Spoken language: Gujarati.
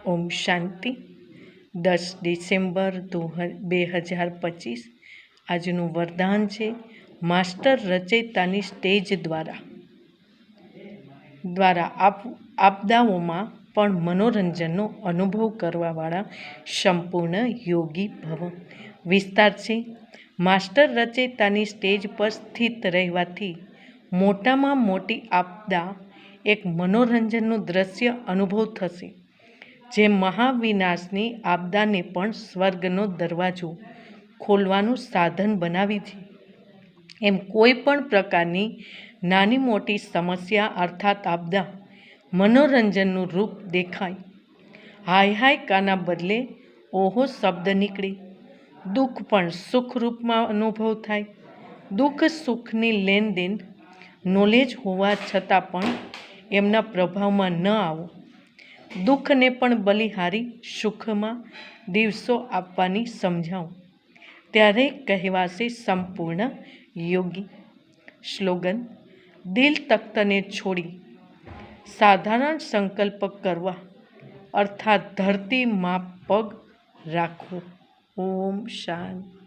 ઓમ શાંતિ। 10 ડિસેમ્બર 2025 આજનું વરદાન છે માસ્ટર રચયિતાની સ્ટેજ દ્વારા આપદાઓમાં પણ મનોરંજનનો અનુભવ કરવાવાળા સંપૂર્ણ યોગી ભવ। વિસ્તાર છે માસ્ટર રચયિતાની સ્ટેજ પર સ્થિત રહેવાથી મોટામાં મોટી આપદા એક મનોરંજનનું દ્રશ્ય અનુભવ થશે, જે મહાવિનાશની આપદાને પણ સ્વર્ગનો દરવાજો ખોલવાનું સાધન બનાવી છે। એમ કોઈ પણ પ્રકારની નાની મોટી સમસ્યા અર્થાત આપદા મનોરંજનનું રૂપ દેખાય। હાય હાય કાના બદલે ઓહો શબ્દ નીકળે। દુઃખ પણ સુખ રૂપમાં અનુભવ થાય। દુઃખ સુખની લેનદેન નોલેજ હોવા છતાં પણ એમના પ્રભાવમાં ન આવો। દુઃખને પણ બલિહારી સુખમાં દિવસો આપવાની સમજાવો, ત્યારે કહેવાશે સંપૂર્ણ યોગી। સ્લોગન: દિલ તખ્તને છોડી સાધારણ સંકલ્પ કરવા અર્થાત ધરતી માં પગ રાખવો। ઓમ શાંતિ।